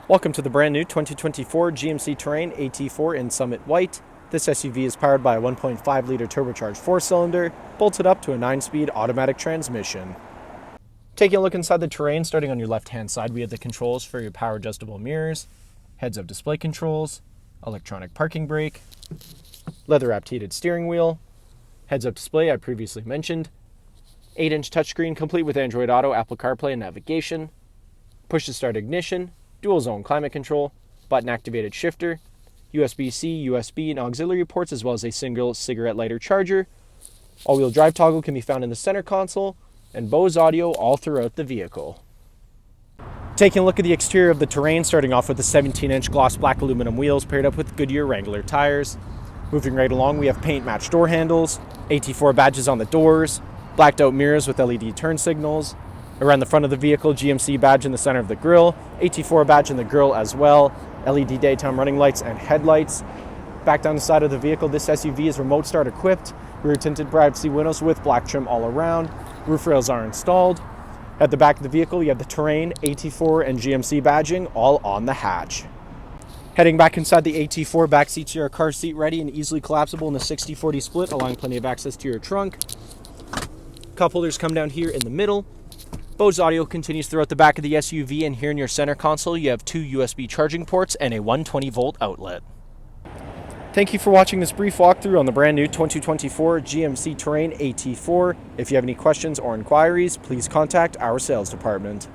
Welcome to the brand new 2024 GMC Terrain AT4 in Summit White. This SUV is powered by a 1.5-liter turbocharged 4-cylinder, bolted up to a 9-speed automatic transmission. Taking a look inside the Terrain, starting on your left-hand side, we have the controls for your power adjustable mirrors, heads-up display controls, electronic parking brake, leather-wrapped heated steering wheel, heads-up display I previously mentioned, 8-inch touchscreen complete with Android Auto, Apple CarPlay, and navigation, push-to-start ignition, dual-zone climate control, button-activated shifter, USB-C, USB, and auxiliary ports, as well as a single cigarette lighter charger. All-wheel drive toggle can be found in the center console, and Bose audio all throughout the vehicle. Taking a look at the exterior of the Terrain, starting off with the 17-inch gloss black aluminum wheels paired up with Goodyear Wrangler tires. Moving right along, we have paint-matched door handles, AT4 badges on the doors, blacked-out mirrors with LED turn signals. Around the front of the vehicle, GMC badge in the center of the grille, AT4 badge in the grille as well, LED daytime running lights and headlights. Back down the side of the vehicle, this SUV is remote start equipped, rear tinted privacy windows with black trim all around, roof rails are installed. At the back of the vehicle, you have the Terrain, AT4, and GMC badging all on the hatch. Heading back inside the AT4, back seats are car seat ready and easily collapsible in a 60-40 split, allowing plenty of access to your trunk. Cup holders come down here in the middle. Bose audio continues throughout the back of the SUV, and here in your center console you have 2 USB charging ports and a 120-volt outlet. Thank you for watching this brief walkthrough on the brand new 2024 GMC Terrain AT4. If you have any questions or inquiries, please contact our sales department.